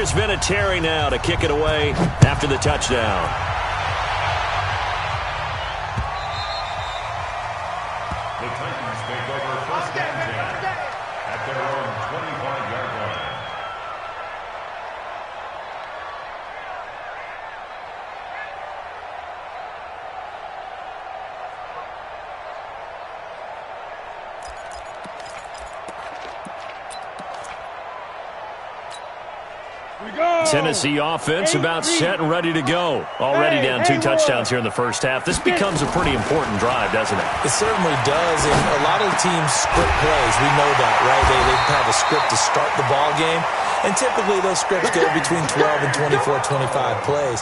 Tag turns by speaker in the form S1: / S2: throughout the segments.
S1: there's Vinatieri now to kick it away after the touchdown.
S2: The Titans take over first and 10 at their own 25-yard line.
S1: Tennessee offense about set and ready to go. Already down 2 touchdowns here in the first half. This becomes a pretty important drive, doesn't it?
S3: It certainly does, and a lot of teams script plays. We know that, right? They have a script to start the ball game, and typically those scripts go between 12 and 24, 25 plays.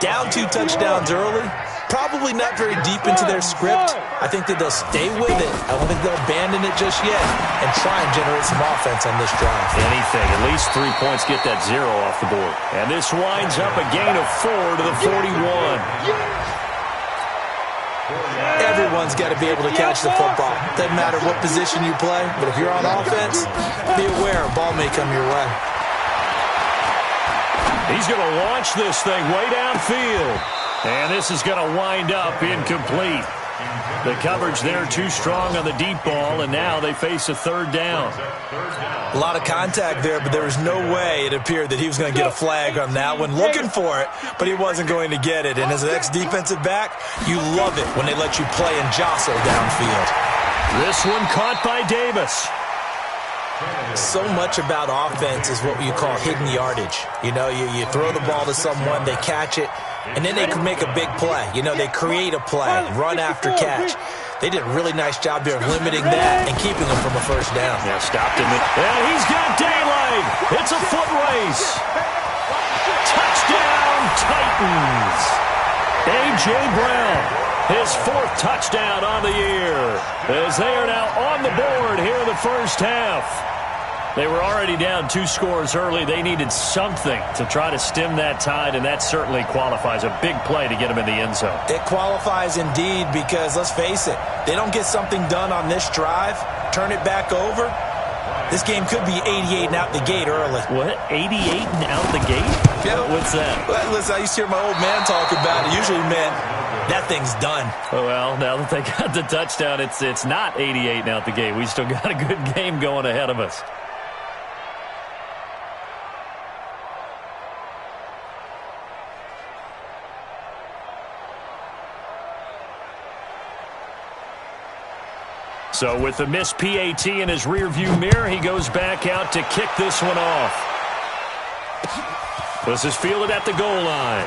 S3: Down 2 touchdowns early, probably not very deep into their script. I think that they'll stay with it. I don't think they'll abandon it just yet and try and generate some offense on this drive.
S1: Anything. At least 3 points get that 0 off the board. And this winds up a gain of 4 to the 41.
S3: Everyone's got to be able to catch the football. Doesn't matter what position you play, but if you're on offense, be aware a ball may come your way.
S1: He's going to launch this thing way downfield. And this is going to wind up incomplete. The coverage there too strong on the deep ball, and now they face a 3rd down.
S3: A lot of contact there, but there was no way it appeared that he was going to get a flag on that one. Looking for it, but he wasn't going to get it. And as an ex-defensive back, you love it when they let you play and jostle downfield.
S1: This one caught by Davis.
S3: So much about offense is what you call hidden yardage. You know, you throw the ball to someone, they catch it, and then they can make a big play. You know, they create a play, run after catch. They did a really nice job there of limiting that and keeping them from a first down.
S1: Yeah, stopped him. And he's got daylight. It's a foot race. Touchdown, Titans. A.J. Brown, his 4th touchdown on the year, as they are now on the board here in the first half. They were already down 2 scores early. They needed something to try to stem that tide, and that certainly qualifies. A big play to get them in the end zone.
S3: It qualifies indeed because, let's face it, they don't get something done on this drive, turn it back over, this game could be 88 and out the gate early.
S1: What? 88 and out the gate?
S3: Yeah.
S1: What's that?
S3: Well, listen, I used to hear my old man talk about it. Usually meant that thing's done.
S1: Oh, well, now that they got the touchdown, it's not 88 and out the gate. We still got a good game going ahead of us. So with the missed PAT in his rearview mirror, he goes back out to kick this one off. This is fielded at the goal line.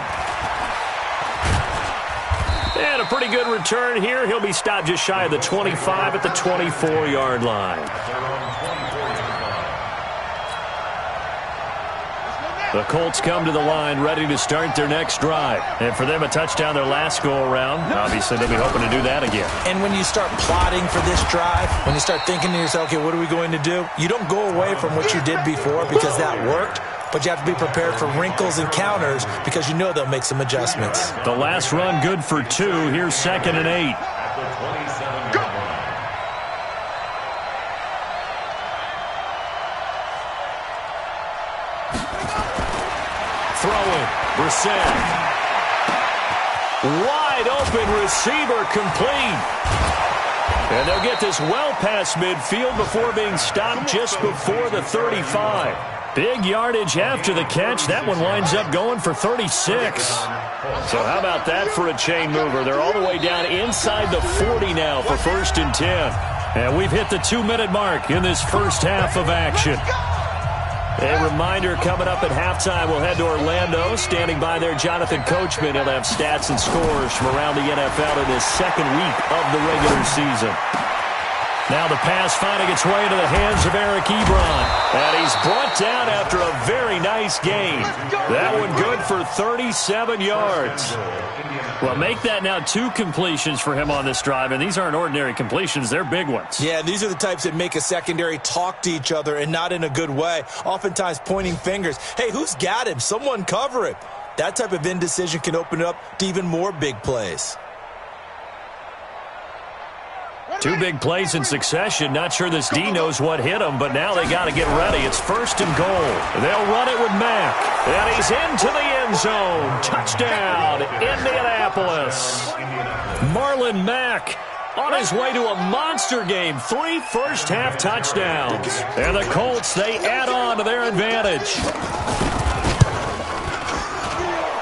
S1: And a pretty good return here. He'll be stopped just shy of the 25 at the 24-yard line. The Colts come to the line ready to start their next drive. And for them, a touchdown their last go-around. Obviously, they'll be hoping to do that again.
S3: And when you start plotting for this drive, when you start thinking to yourself, okay, what are we going to do? You don't go away from what you did before because that worked. But you have to be prepared for wrinkles and counters because you know they'll make some adjustments.
S1: The last run good for 2. Here's 2nd and 8. Throwing. Brissett. Wide open receiver complete. And they'll get this well past midfield before being stopped just before the 35. Big yardage after the catch. That one winds up going for 36. So how about that for a chain mover? They're all the way down inside the 40 now for 1st and 10. And we've hit the 2-minute mark in this first half of action. A reminder coming up at halftime, we'll head to Orlando. Standing by there, Jonathan Coachman. He'll have stats and scores from around the NFL in his 2nd week of the regular season. Now the pass finding its way into the hands of Eric Ebron. And he's brought down after a very nice gain. That one good for 37 yards. Well, make that now 2 completions for him on this drive, and these aren't ordinary completions. They're big ones.
S3: Yeah, these are the types that make a secondary talk to each other and not in a good way, oftentimes pointing fingers. Hey, who's got him? Someone cover him. That type of indecision can open it up to even more big plays.
S1: Two big plays in succession. Not sure this D knows what hit him, but now they got to get ready. It's 1st and goal. They'll run it with Mack. And he's into the end zone. Touchdown, Indianapolis. Marlon Mack on his way to a monster game. 3 first-half touchdowns. And the Colts, they add on to their advantage.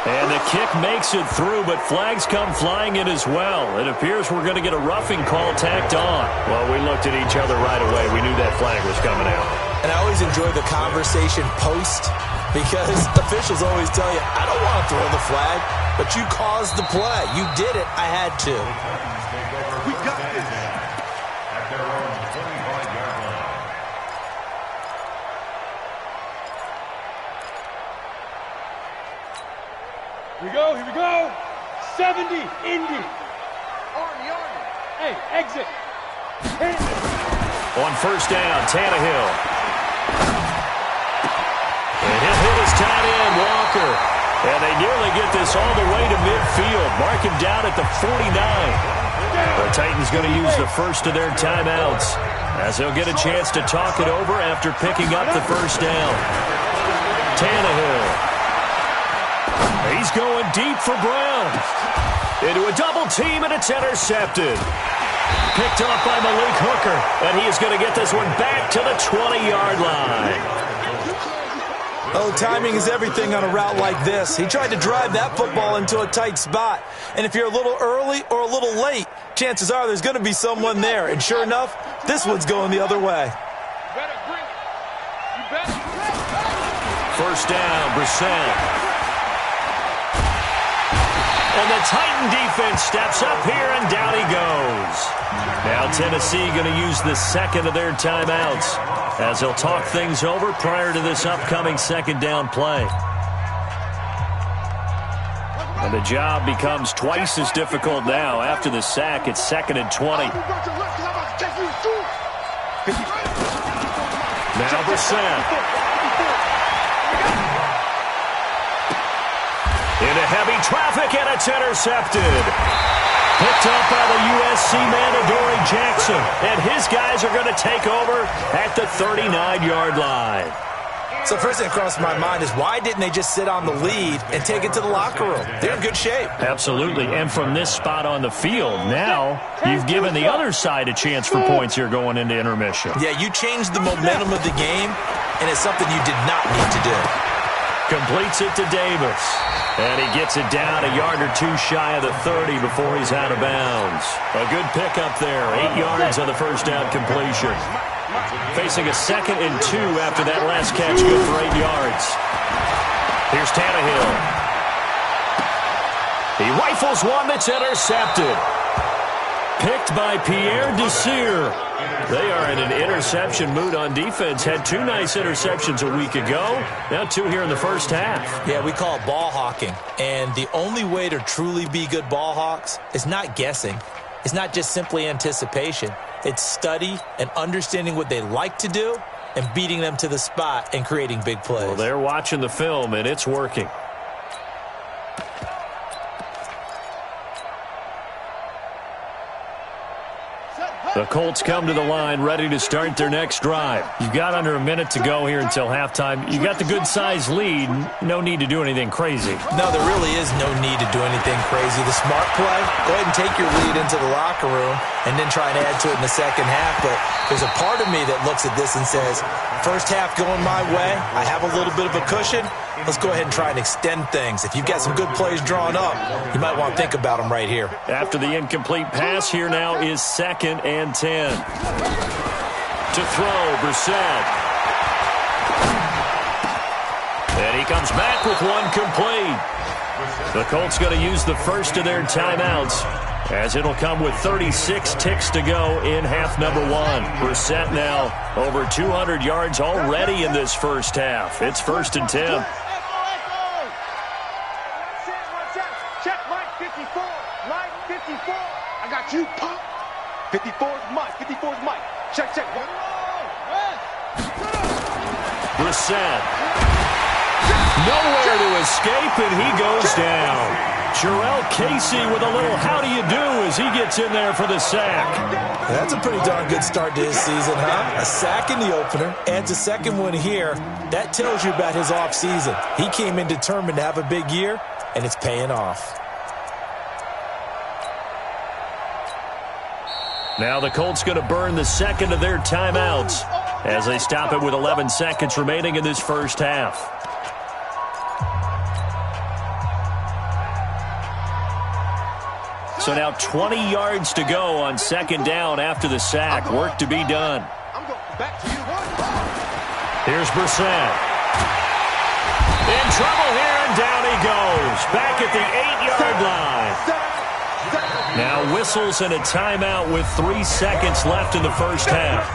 S1: And the kick makes it through, but flags come flying in as well. It appears we're going to get a roughing call tacked on. Well, we looked at each other right away. We knew that flag was coming out.
S3: And I always enjoy the conversation post because officials always tell you, I don't want to throw the flag, but you caused the play. You did it. I had to.
S2: We got this. At their own 25-yard line.
S4: Here we go. 70, Indy. Army. Hey, exit.
S1: On 1st down, Tannehill. And he'll hit his tight end, Walker. And they nearly get this all the way to midfield. Mark him down at the 49. The Titans going to use the first of their timeouts as they'll get a chance to talk it over after picking up the 1st down. Tannehill. He's going deep for Brown. Into a double team, and it's intercepted. Picked off by Malik Hooker, and he is going to get this one back to the 20-yard line.
S3: Oh, timing is everything on a route like this. He tried to drive that football into a tight spot. And if you're a little early or a little late, chances are there's going to be someone there. And sure enough, this one's going the other way.
S1: 1st down, Brissett. And the Titan defense steps up here, and down he goes. Now Tennessee going to use the second of their timeouts as they'll talk things over prior to this upcoming 2nd down play. And the job becomes twice as difficult now. After the sack, it's 2nd and 20. Now Brissett. Into heavy traffic, and it's intercepted. Picked up by the USC man, Adoree Jackson. And his guys are going to take over at the 39-yard line.
S3: So first thing that crossed my mind is why didn't they just sit on the lead and take it to the locker room? They're in good shape.
S1: Absolutely. And from this spot on the field, now you've given the other side a chance for points here going into intermission.
S3: Yeah, you changed the momentum of the game, and it's something you did not need to do.
S1: Completes it to Davis. And he gets it down a yard or 2 shy of the 30 before he's out of bounds. A good pickup there. 8 yards on the 1st down completion. Facing a 2nd and 2 after that last catch. Good for 8 yards. Here's Tannehill. He rifles one that's intercepted. Picked by Pierre Desir. They are in an interception mood on defense. Had 2 nice interceptions a week ago. Now 2 here in the 1st half.
S3: Yeah, we call it ball hawking. And the only way to truly be good ball hawks is not guessing. It's not just simply anticipation. It's study and understanding what they like to do and beating them to the spot and creating big plays.
S1: Well, they're watching the film, and it's working. The Colts come to the line ready to start their next drive. You've got under a minute to go here until halftime. You got the good-sized lead. No need to do anything crazy.
S3: No, there really is no need to do anything crazy. The smart play, go ahead and take your lead into the locker room and then try and add to it in the 2nd half. But there's a part of me that looks at this and says, 1st half going my way, I have a little bit of a cushion. Let's go ahead and try and extend things. If you've got some good plays drawn up, you might want to think about them right here.
S1: After the incomplete pass, here now is 2nd and 10. To throw, Brissett. And he comes back with one complete. The Colts going to use the first of their timeouts as it'll come with 36 ticks to go in half number 1. Brissett now over 200 yards already in this 1st half. It's 1st and 10.
S4: Check Mike 54. Mike 54. I got you, Pop. 54's Mike. 54's Mike. Check.
S1: Brissett. Nowhere to escape, and he goes down. Jarrell Casey with a little how do you do as he gets in there for the sack.
S3: That's a pretty darn good start to his season, huh? A sack in the opener, adds a second one here. That tells you about his offseason. He came in determined to have a big year, and it's paying off.
S1: Now the Colts going to burn the second of their timeouts as they stop it with 11 seconds remaining in this first half. So now 20 yards to go on second down after the sack. Work to be done. Here's Brissett. In trouble here, and down he goes. Back at the 8-yard line. Now whistles and a timeout with 3 seconds left in the first half.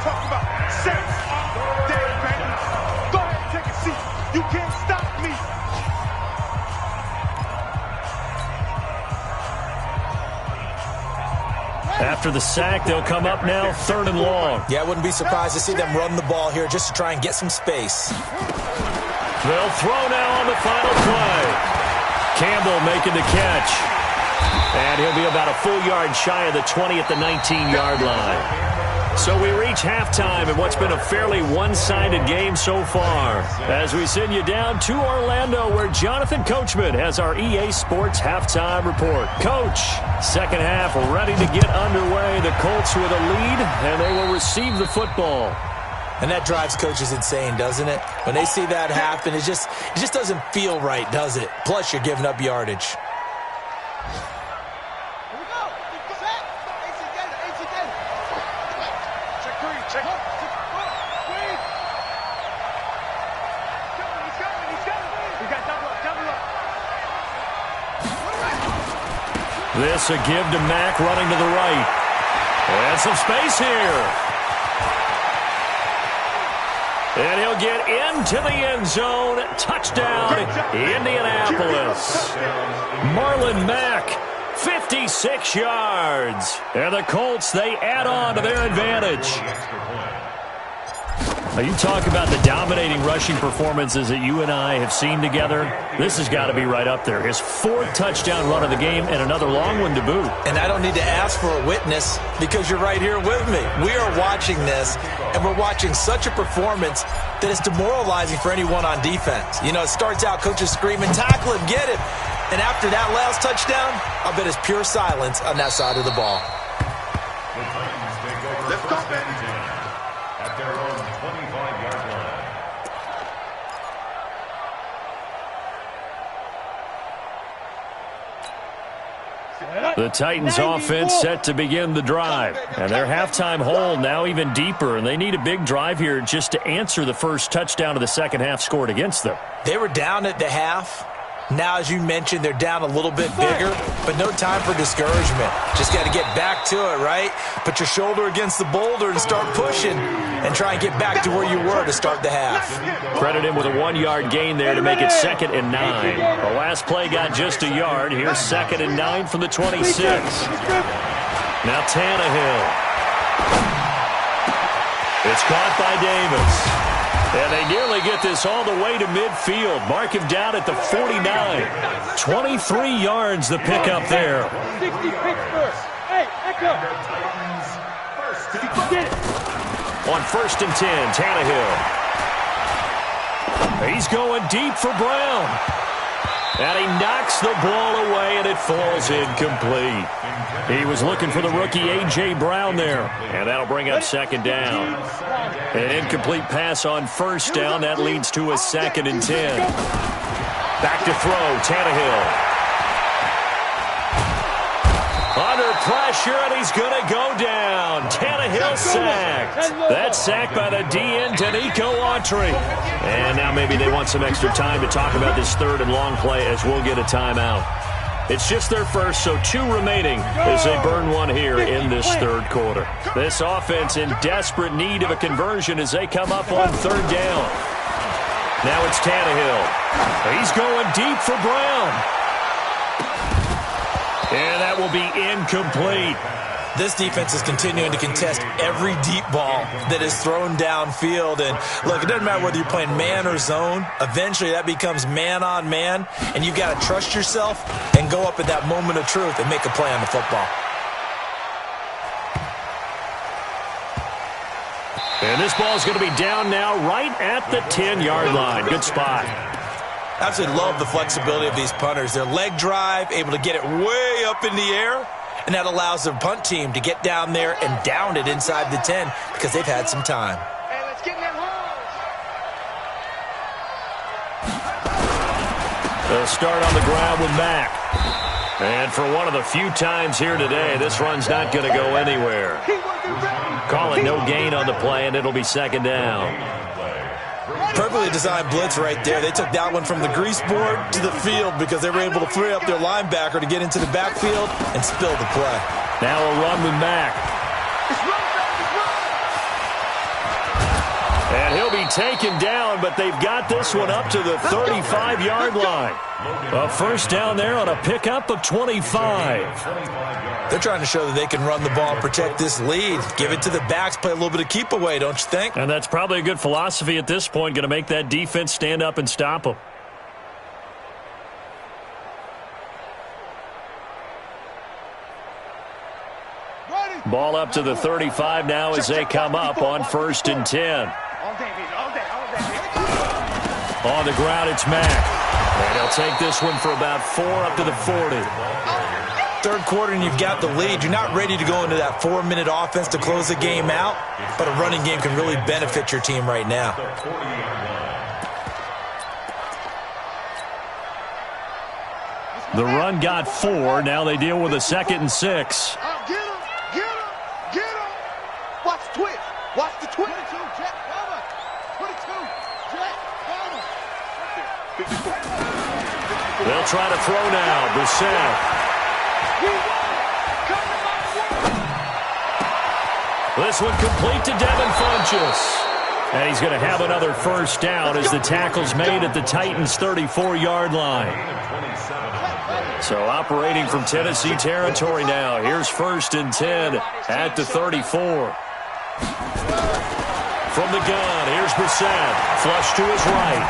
S4: Go ahead, take a seat. You can't stop me.
S1: After the sack, they'll come up now 3rd and long.
S3: Yeah, I wouldn't be surprised to see them run the ball here just to try and get some space.
S1: They'll throw now on the final play. Campbell making the catch. And he'll be about a full yard shy of the 20 at the 19-yard line. So we reach halftime in what's been a fairly one-sided game so far. As we send you down to Orlando, where Jonathan Coachman has our EA Sports halftime report. Coach, second half ready to get underway. The Colts with a lead, and they will receive the football.
S3: And that drives coaches insane, doesn't it? When they see that happen, it just doesn't feel right, does it? Plus, you're giving up yardage.
S1: This a give to Mack running to the right. And some space here. And he'll get into the end zone. Touchdown, Indianapolis. Marlon Mack, 56 yards. And the Colts, they add on to their advantage. Now you talk about the dominating rushing performances that you and I have seen together. This has got to be right up there. His 4th touchdown run of the game and another long one to boot.
S3: And I don't need to ask for a witness because you're right here with me. We are watching this, and we're watching such a performance that it's demoralizing for anyone on defense. You know, it starts out coaches screaming, tackle him, get him. And after that last touchdown, I'll bet it's pure silence on that side of the ball.
S2: Let's go, baby. At their own 25-yard line.
S1: The Titans offense set to begin the drive. And their halftime hold now even deeper. And they need a big drive here just to answer the first touchdown of the second half scored against them.
S3: They were down at the half. Now, as you mentioned, they're down a little bit bigger, but no time for discouragement. Just got to get back to it, right? Put your shoulder against the boulder and start pushing and try and get back to where you were to start the half.
S1: Credit him with a 1-yard gain there to make it 2nd and 9. The last play got just a yard. Here's 2nd and 9 from the 26. Now Tannehill. It's caught by Davis. And they nearly get this all the way to midfield. Mark him down at the 49. 23 yards the pickup there.
S4: 60 Pittsburgh. Hey, echo.
S1: On 1st and 10, Tannehill. He's going deep for Brown. And he knocks the ball away, and it falls incomplete. He was looking for the rookie A.J. Brown there. And that'll bring up 2nd down. An incomplete pass on 1st down. That leads to a 2nd and 10. Back to throw, Tannehill. Under pressure, and he's going to go down. Tannehill sacked. That's sacked by the DN, Danico Autry. And now maybe they want some extra time to talk about this 3rd and long play as we'll get a timeout. It's just their first, so 2 remaining as they burn one here in this 3rd quarter. This offense in desperate need of a conversion as they come up on 3rd down. Now it's Tannehill. He's going deep for Brown. And that will be incomplete.
S3: This defense is continuing to contest every deep ball that is thrown downfield. And look, it doesn't matter whether you're playing man or zone. Eventually, that becomes man on man, and you've got to trust yourself and go up at that moment of truth and make a play on the football.
S1: And this ball is going to be down now right at the 10-yard line. Good spot.
S3: Absolutely love the flexibility of these punters. Their leg drive, able to get it way up in the air, and that allows the punt team to get down there and down it inside the 10 because they've had some time.
S4: Hey, let's get in them holes.
S1: They'll start on the ground with Mack. And for one of the few times here today, this run's not going to go anywhere. Call it no gain on the play, and it'll be second down.
S3: Perfectly designed blitz right there. They took that one from the grease board to the field because they were able to free up their linebacker to get into the backfield and spill the play.
S1: Now a run with Mack. And he'll be taken down, but they've got this one up to the 35-yard line. A first down there on a pickup of 25.
S3: They're trying to show that they can run the ball and protect this lead. Give it to the backs, play a little bit of keep away, don't you think?
S1: And that's probably a good philosophy at this point, going to make that defense stand up and stop them. Ball up to the 35 now as they come up on 1st and 10. On the ground, it's Mack. And he'll take this one for about 4 up to the 40.
S3: Third quarter and you've got the lead. You're not ready to go into that 4-minute offense to close the game out, but a running game can really benefit your team right now.
S1: The run got 4. Now they deal with a 2nd and 6.
S4: Get him, get him, get him. Watch the twist. Watch the twist. 22, Jack, cover. 22, Jack, cover.
S1: They'll try to throw now. Brissett. This one complete to Devin Funchess. And he's going to have another first down as the tackle's made at the Titans' 34-yard line. So operating from Tennessee territory now. Here's 1st and 10 at the 34. From the gun, here's Brissett. Flush to his right.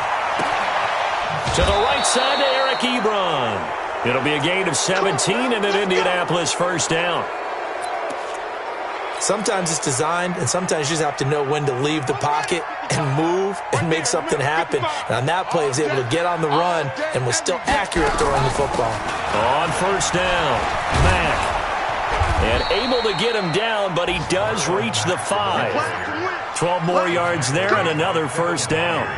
S1: To the right side to Eric Ebron. It'll be a gain of 17 and an Indianapolis first down.
S3: Sometimes it's designed, and sometimes you just have to know when to leave the pocket and move and make something happen. And on that play, he was able to get on the run and was still accurate throwing the football.
S1: On first down, Mack. And able to get him down, but he does reach the 5. 12 more yards there and another first down.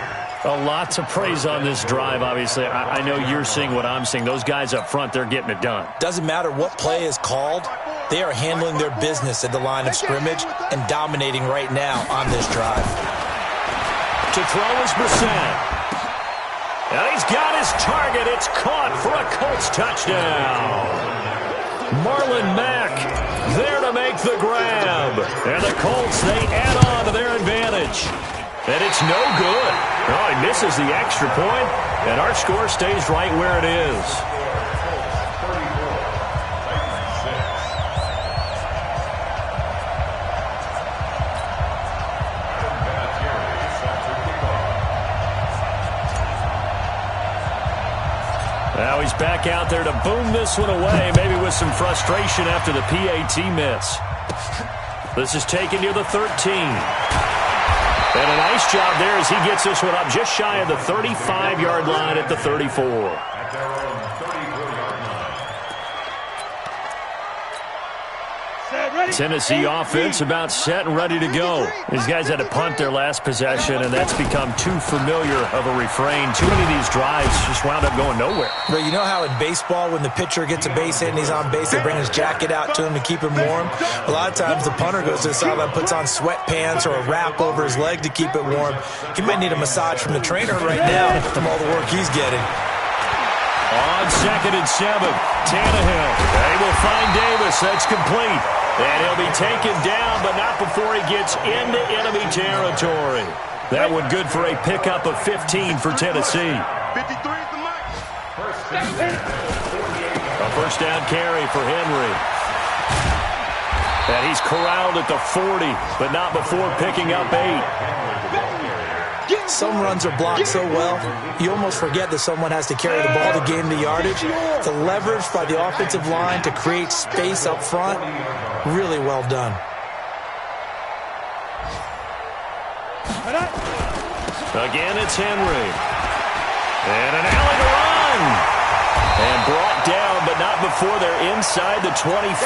S1: A lot to praise on this drive, obviously. I know you're seeing what I'm seeing. Those guys up front, they're getting it done.
S3: Doesn't matter what play is called. They are handling their business at the line of scrimmage and dominating right now on this drive.
S1: To throw is Brissett. And he's got his target. It's caught for a Colts touchdown. Marlon Mack there to make the grab. And the Colts, they add on to their advantage. And it's no good. Oh, he misses the extra point, and our score stays right where it is. Now he's back out there to boom this one away, maybe with some frustration after the PAT miss. This is taken near the 13. And a nice job there as he gets this one up just shy of the 35-yard line at the 34. Tennessee offense about set and ready to go. These guys had to punt their last possession, and that's become too familiar of a refrain. Too many of these drives just wound up going nowhere.
S3: But you know how in baseball, when the pitcher gets a base hit and he's on base, they bring his jacket out to him to keep him warm? A lot of times the punter goes to the sideline, puts on sweatpants or a wrap over his leg to keep it warm. He might need a massage from the trainer right now from all the work he's getting.
S1: On 2nd and 7, Tannehill. They will find Davis. That's complete. And he'll be taken down, but not before he gets into enemy territory. That one good for a pickup of 15 for Tennessee.
S4: 53 is the mark.
S1: A first down carry for Henry. And he's corralled at the 40, but not before picking up 8.
S3: Some runs are blocked so well, you almost forget that someone has to carry the ball to gain the yardage. The leverage by the offensive line to create space up front, really well done.
S1: Again, it's Henry. And an alley to run. And brought down, but not before they're inside the 25.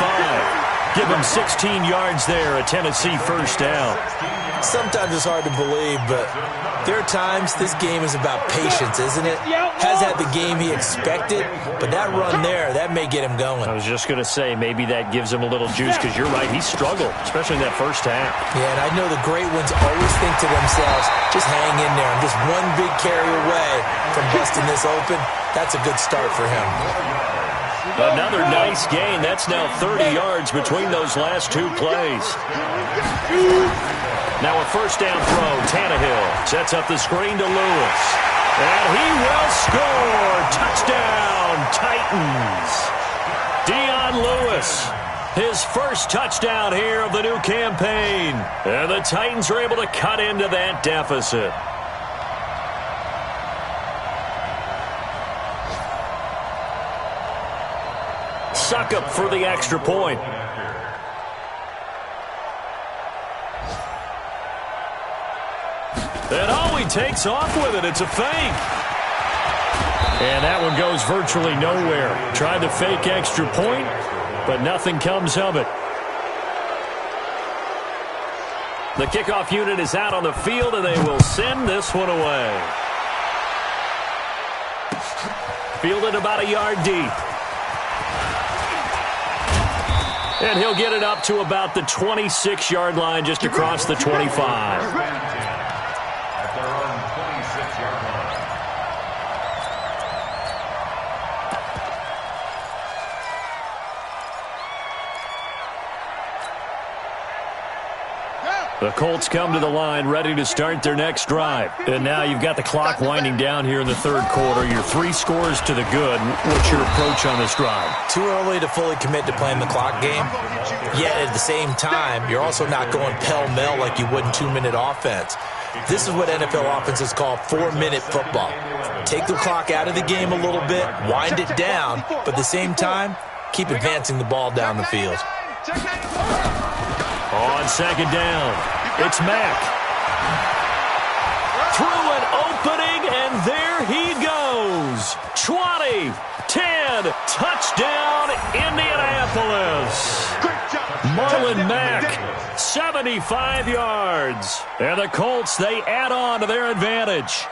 S1: Give him 16 yards there, a Tennessee first down.
S3: Sometimes it's hard to believe, but there are times this game is about patience, isn't it? Has had the game he expected, but that run there, that may get him going.
S1: I was just going to say, maybe that gives him a little juice, because you're right, he struggled, especially in that first half.
S3: Yeah, and I know the great ones always think to themselves, just hang in there. I'm just one big carry away from busting this open. That's a good start for him.
S1: Another nice gain. That's now 30 yards between those last two plays. Now a first down throw. Tannehill sets up the screen to Lewis. And he will score. Touchdown, Titans. Dion Lewis, his first touchdown here of the new campaign. And the Titans are able to cut into that deficit. Suckup for the extra point. And he takes off with it. It's a fake. And that one goes virtually nowhere. Tried the fake extra point, but nothing comes of it. The kickoff unit is out on the field, and they will send this one away. Fielded about a yard deep. And he'll get it up to about the 26-yard line, just across the 25.
S2: At their own 26-yard line.
S1: The Colts come to the line ready to start their next drive. And now you've got the clock winding down here in the third quarter. You're 3 scores to the good. What's your approach on this drive?
S3: Too early to fully commit to playing the clock game. Yet at the same time, you're also not going pell-mell like you would in 2-minute offense. This is what NFL offenses call 4-minute football. Take the clock out of the game a little bit, wind it down, but at the same time, keep advancing the ball down the field.
S1: On second down, it's Mack. Through an opening, and there he goes. 20, 10, touchdown, Indianapolis. Marlon Mack, 75 yards. And the Colts, they add on to their advantage.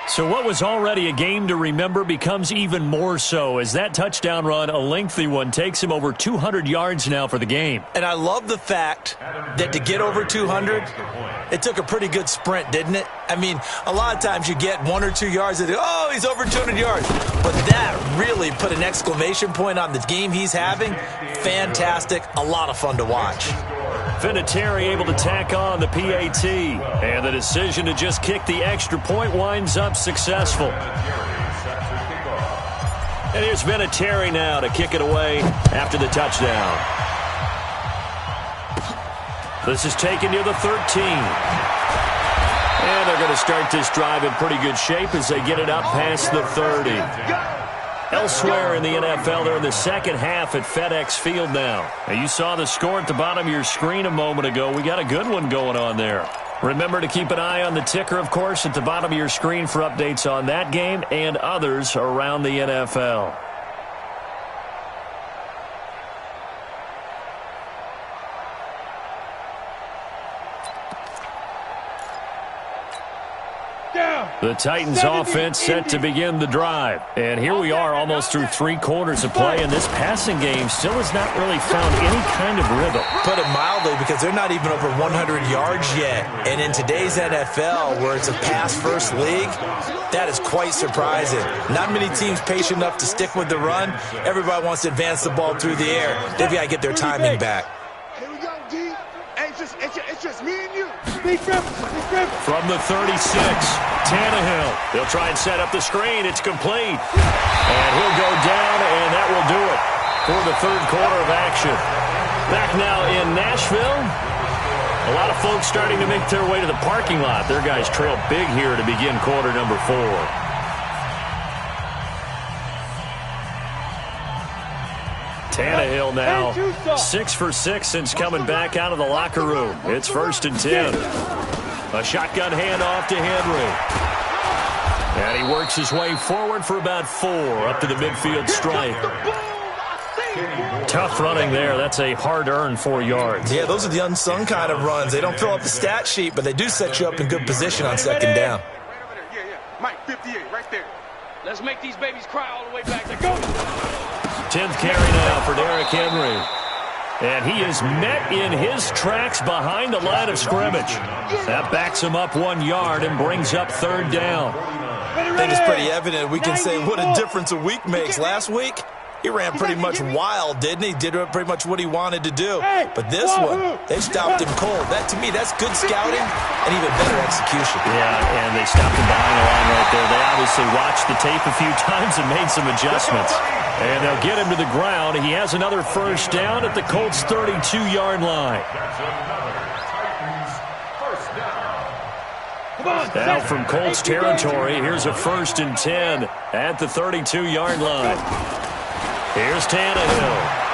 S1: So what was already a game to remember becomes even more so as that touchdown run, a lengthy one, takes him over 200 yards now for the game.
S3: And I love the fact that to get over 200, it took a pretty good sprint, didn't it? I mean, a lot of times you get 1 or 2 yards and oh, he's over 200 yards. But that really put an exclamation point on the game he's having. Fantastic. A lot of fun to watch.
S1: Vinatieri able to tack on the PAT. And the decision to just kick the extra point winds up successful. And here's Vinatieri now to kick it away after the touchdown. This is taken near the 13. And they're going to start this drive in pretty good shape as they get it up past the 30. Elsewhere in the NFL, they're in the second half at FedEx Field now. You saw the score at the bottom of your screen a moment ago. We got a good one going on there. Remember to keep an eye on the ticker, of course, at the bottom of your screen for updates on that game and others around the NFL. The Titans offense set to begin the drive. And here we are almost through 3 quarters of play, and this passing game still has not really found any kind of rhythm.
S3: Put it mildly, because they're not even over 100 yards yet. And in today's NFL, where it's a pass-first league, that is quite surprising. Not many teams patient enough to stick with the run. Everybody wants to advance the ball through the air. They've got to get their timing back.
S4: Here we go, D. It's just me and you.
S1: From the 36, Tannehill. They'll try and set up the screen. It's complete. And he'll go down, and that will do it. for the third quarter of action. Back now in Nashville. A lot of folks starting to make their way to the parking lot. Their guys trail big here to begin quarter number 4. Tannehill now 6 for 6 since coming back out of the locker room. It's 1st and 10. A shotgun handoff to Henry. And he works his way forward for about 4 up to the midfield stripe. Tough running there. That's a hard-earned 4 yards.
S3: Yeah, those are the unsung kind of runs. They don't fill up the stat sheet, but they do set you up in good position on second down.
S4: Yeah. Mike, 58, right there. Let's make these babies cry all the way back. Go!
S1: 10th carry now for Derrick Henry. And he is met in his tracks behind the line of scrimmage. That backs him up 1 yard and brings up 3rd down.
S3: I think it's pretty evident. We can say what a difference a week makes. Last week, he ran pretty much wild, didn't he? Did pretty much what he wanted to do. But this one, they stopped him cold. That, to me, that's good scouting and even better execution.
S1: Yeah, and they stopped him behind the line right there. They obviously watched the tape a few times and made some adjustments. And they'll get him to the ground. He has another 1st down at the Colts' 32-yard line. Now from Colts territory, here's a 1st and 10 at the 32-yard line. Here's Tannehill.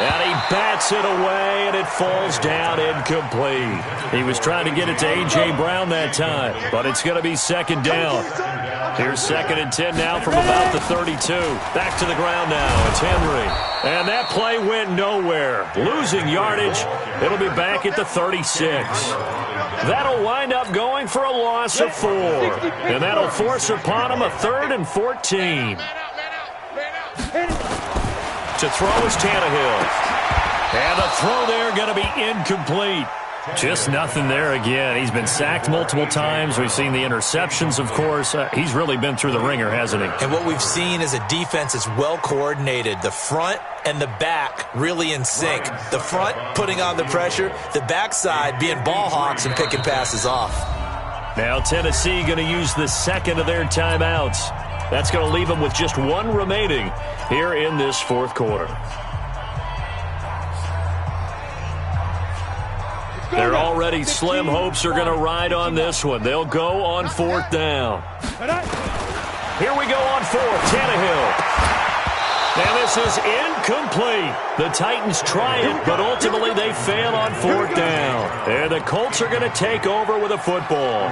S1: And he bats it away, and it falls down incomplete. He was trying to get it to A.J. Brown that time, but it's going to be 2nd down. Here's 2nd and 10 now from about the 32. Back to the ground now. It's Henry. And that play went nowhere. Losing yardage. It'll be back at the 36. That'll wind up going for a loss of 4. And that'll force upon him a 3rd and 14. To throw is Tannehill. And the throw there going to be incomplete. Just nothing there again. He's been sacked multiple times. We've seen the interceptions, of course. He's really been through the ringer, hasn't he?
S3: And what we've seen is a defense that's well coordinated. The front and the back really in sync. The front putting on the pressure. The backside being ball hawks and picking passes off.
S1: Now Tennessee going to use the 2nd of their timeouts. That's going to leave them with just 1 remaining here in this 4th quarter. Their already slim hopes are going to ride on this one. They'll go on 4th down. Here we go on 4th. Tannehill. And this is incomplete. The Titans try it, but ultimately they fail on 4th down. And the Colts are going to take over with a football.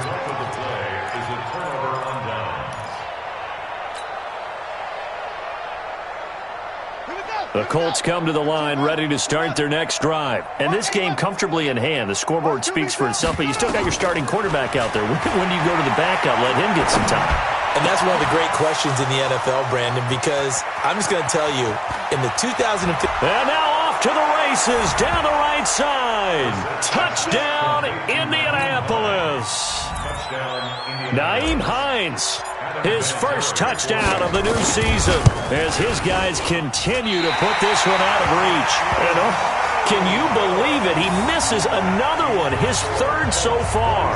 S1: The Colts come to the line ready to start their next drive. And this game comfortably in hand. The scoreboard speaks for itself, but you still got your starting quarterback out there. When do you go to the backup, let him get some time?
S3: And that's one of the great questions in the NFL, Brandon, because I'm just going to tell you, in the 2015...
S1: And now off to the races, down the right side. Touchdown, Indianapolis. Nyheim Hines, his first touchdown of the new season as his guys continue to put this one out of reach. And can you believe it? He misses another one, his 3rd so far.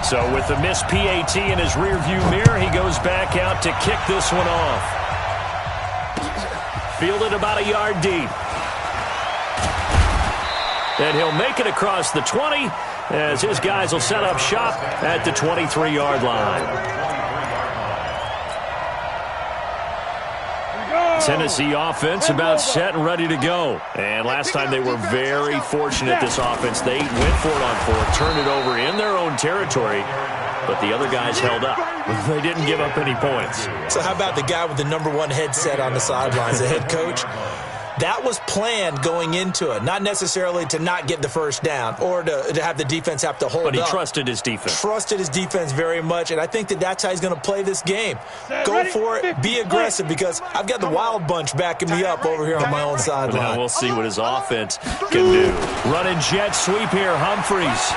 S1: So with the missed PAT in his rearview mirror, he goes back out to kick this one off. Fielded about a yard deep. And he'll make it across the 20 as his guys will set up shop at the 23-yard line. Tennessee offense about set and ready to go. And last time they were very fortunate, this offense. They went for it on 4th, turned it over in their own territory, but the other guys held up. They didn't give up any points.
S3: So how about the guy with the #1 headset on the sidelines, the head coach? That was planned going into it, not necessarily to not get the 1st down or to have the defense have to hold up.
S1: But he trusted his defense.
S3: Trusted his defense very much, and I think that's how he's going to play this game. Go for it, be aggressive, because I've got the wild bunch backing me up over here on my own sideline.
S1: Now we'll see what his offense can do. Running jet sweep here, Humphries.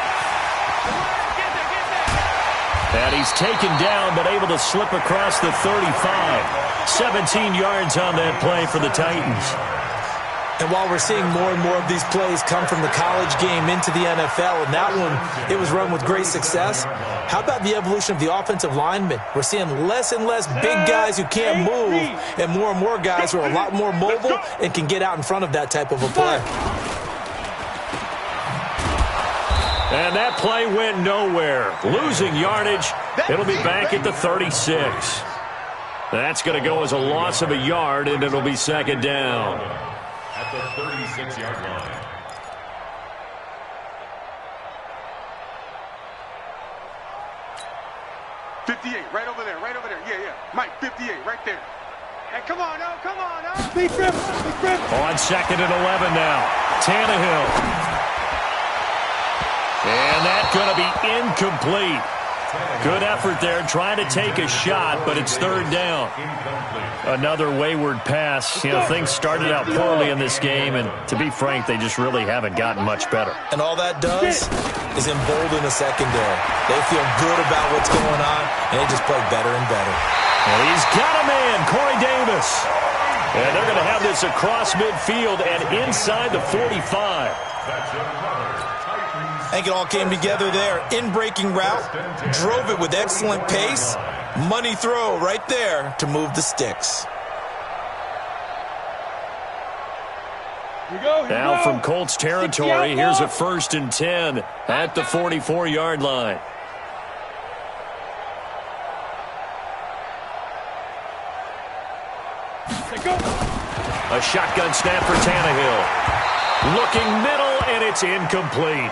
S1: And he's taken down, but able to slip across the 35. 17 yards on that play for the Titans.
S3: And while we're seeing more and more of these plays come from the college game into the NFL, and that one, it was run with great success, how about the evolution of the offensive linemen? We're seeing less and less big guys who can't move and more guys who are a lot more mobile and can get out in front of that type of a play.
S1: And that play went nowhere. Losing yardage. It'll be back at the 36. That's going to go as a loss of a yard, and it'll be second down.
S2: At the 36-yard line.
S4: Right over there, right over there. Yeah. Mike, 58, right there. Hey, come on, oh, come on, oh. Big grip.
S1: On second and 11 now. Tannehill. And that's going to be incomplete. Good effort there, trying to take a shot, but it's third down. Another wayward pass. You know, things started out poorly in this game, and to be frank, they just really haven't gotten much better.
S3: And all that does is embolden the secondary. They feel good about what's going on, and they just play better and better.
S1: And he's got a man, Corey Davis. And they're going to have this across midfield and inside the 45.
S3: I think it all came together there. In-breaking route, drove it with excellent pace. Money throw right there to move the sticks.
S1: Now from Colts territory, here's a 1st and 10 at the 44-yard line. A shotgun snap for Tannehill. Looking middle, and it's incomplete.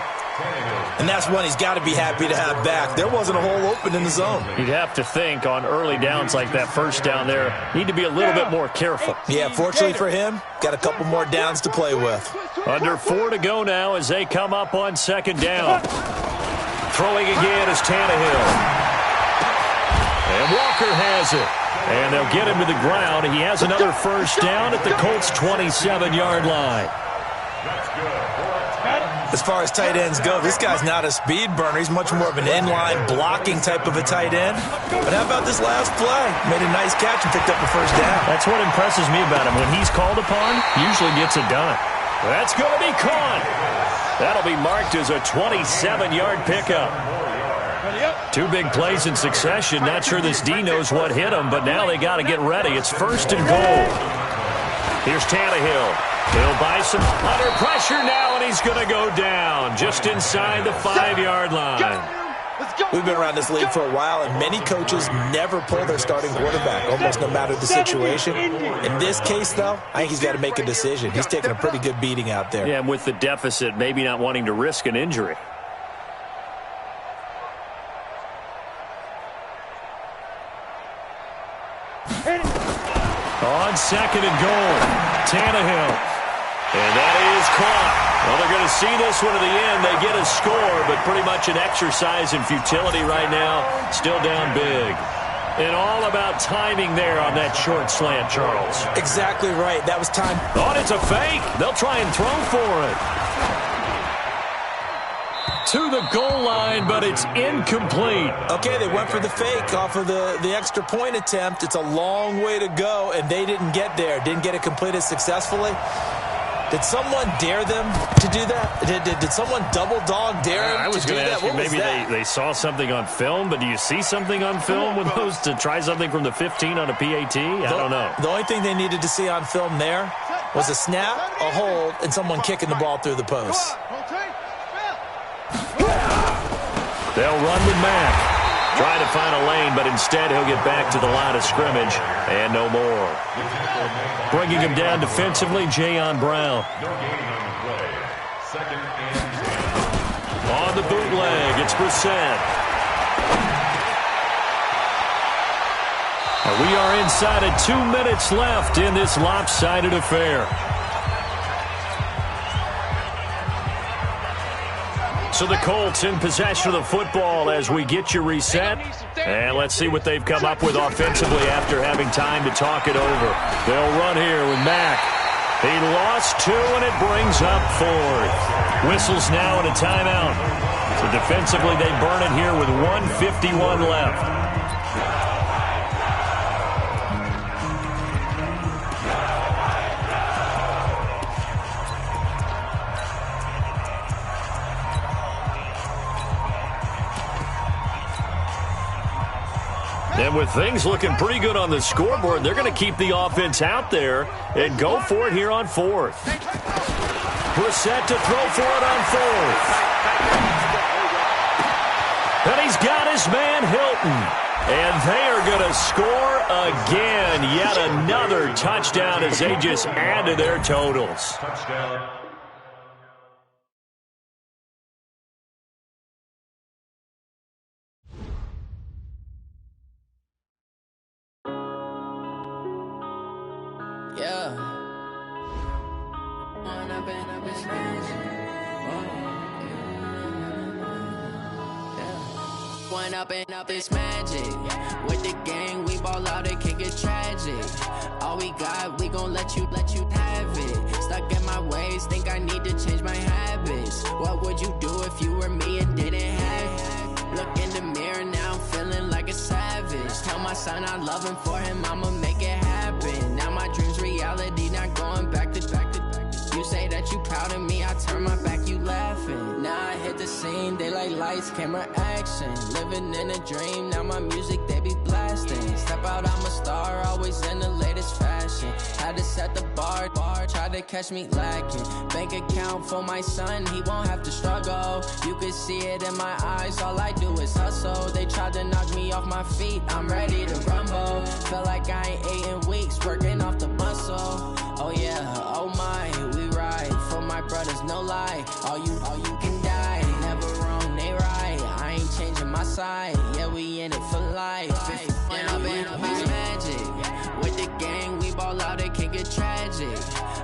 S3: And that's one he's got to be happy to have back. There wasn't a hole open in the zone.
S1: You'd have to think on early downs like that first down there, need to be a little bit more careful.
S3: Yeah, fortunately for him, got a couple more downs to play with.
S1: Under 4 to go now as they come up on second down. Throwing again is Tannehill. And Walker has it. And they'll get him to the ground. He has another first down at the Colts' 27-yard line.
S3: As far as tight ends go, this guy's not a speed burner. He's much more of an inline blocking type of a tight end. But how about this last play? Made a nice catch and picked up a first down.
S1: That's what impresses me about him. When he's called upon, usually gets it done. That's going to be caught. That'll be marked as a 27-yard pickup. 2 big plays in succession. Not sure this D knows what hit him, but now they got to get ready. It's 1st and goal. Here's Tannehill. He'll buy some under pressure now, and he's going to go down just inside the 5-yard line.
S3: We've been around this league for a while, and many coaches never pull their starting quarterback, almost no matter the situation. In this case, though, I think he's got to make a decision. He's taking a pretty good beating out there.
S1: Yeah, and with the deficit, maybe not wanting to risk an injury. On second and goal, Tannehill. And that is caught. Well, they're going to see this one to the end. They get a score, but pretty much an exercise in futility right now. Still down big. And all about timing there on that short slant, Charles.
S3: Exactly right. That was time.
S1: Oh, it's a fake. They'll try and throw for it. To the goal line, but it's incomplete.
S3: Okay, they went for the fake off of the extra point attempt. It's a long way to go, and they didn't get there. Didn't get it completed successfully. Did someone dare them to do that? Did someone double dog dare them to do that?
S1: I was going to ask you, maybe they saw something on film, but do you see something on film with those to try something from the 15 on a PAT? I don't know.
S3: The only thing they needed to see on film there was a snap, a hold, and someone kicking the ball through the post.
S1: They'll run with Mack. Trying to find a lane, but instead he'll get back to the line of scrimmage and no more. Bringing him down defensively, Jayon Brown. On the bootleg, it's Brissett. We are inside of 2 minutes left in this lopsided affair. So the Colts in possession of the football as we get you reset. And let's see what they've come up with offensively after having time to talk it over. They'll run here with Mack. He lost 2, and it brings up 4th. Whistles now and a timeout. So defensively, they burn it here with 1:51 left. And with things looking pretty good on the scoreboard, they're going to keep the offense out there and go for it here on fourth. Brissett to throw for it on fourth. And he's got his man Hilton. And they are going to score again. Yet another touchdown as they just add to their totals.
S2: Touchdown.
S5: Up this magic. With the gang, we ball out, it can get tragic. All we got, we gon' let you have it. Stuck in my ways, think I need to change my habits. What would you do if you were me and didn't have it? Look in the mirror, now I'm feeling like a savage. Tell my son I love him, for him I'ma make it happen. Now my dream's reality, not going back to. You say that you proud of me, I turn my back, you laughing. Now I hit the scene, they like lights, camera, action. Living in a dream, now my music, they be blasting. Step out, I'm a star, always in the latest fashion. Had to set the bar, try to catch me lacking. Bank account for my son, he won't have to struggle. You can see it in my eyes, all I do is hustle. They tried to knock me off my feet, I'm ready to rumble. Felt like I ain't ate in weeks, working off the muscle. Oh yeah, oh my, we ride for my brothers, no lie. All you can die, never wrong, they right. I ain't changing my side, yeah, we in it for life. When I've been up is magic. With the gang, we ball out, it can get tragic.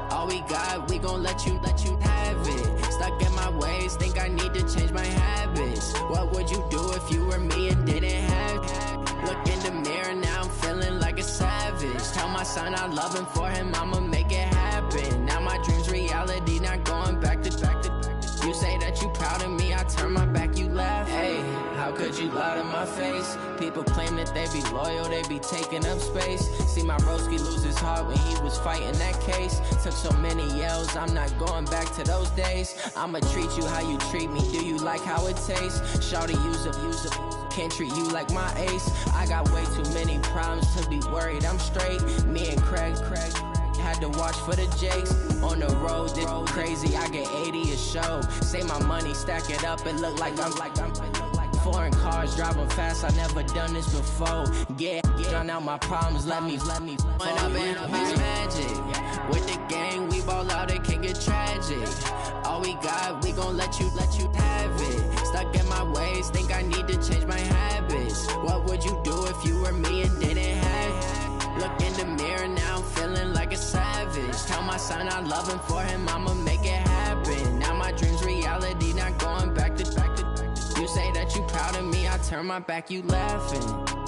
S5: All we got, we gon' let you have it. Stuck in my ways, think I need to change my habits. What would you do if you were me and didn't have it? Look in the mirror, now I'm feeling like a savage. Tell my son I love him, for him I'ma make it happen. Now my dream's reality, not going back to. You say that you proud of me, I turn my back, you laugh. Hey, how could you lie to my face? People claim that they be loyal, they be taking up space. See my broski lose his heart when he was fighting that case. Took so many yells, I'm not going back to those days. I'ma treat you how you treat me, do you like how it tastes? Shawty, use up, can't treat you like my ace. I got way too many problems to be worried, I'm straight. Me and Craig had to watch for the Jakes. On the road, this crazy, I get 80 a show. Say my money, stack it up, it look like I'm foreign cars, driving fast, I never done this before. Yeah, drown out my problems, let me When I've been up is magic. With the gang, we ball out, it can get tragic. All we got, we gon' let you have it. Stuck in my ways, think I need to change my habits. What would you do if you were me and didn't have it? Look in the mirror, now I'm feeling like a savage. Tell my son I love him, for him I'ma make it happen. Now my dream's reality, not going back to. You say that you proud of me, I turn my back, you laughing.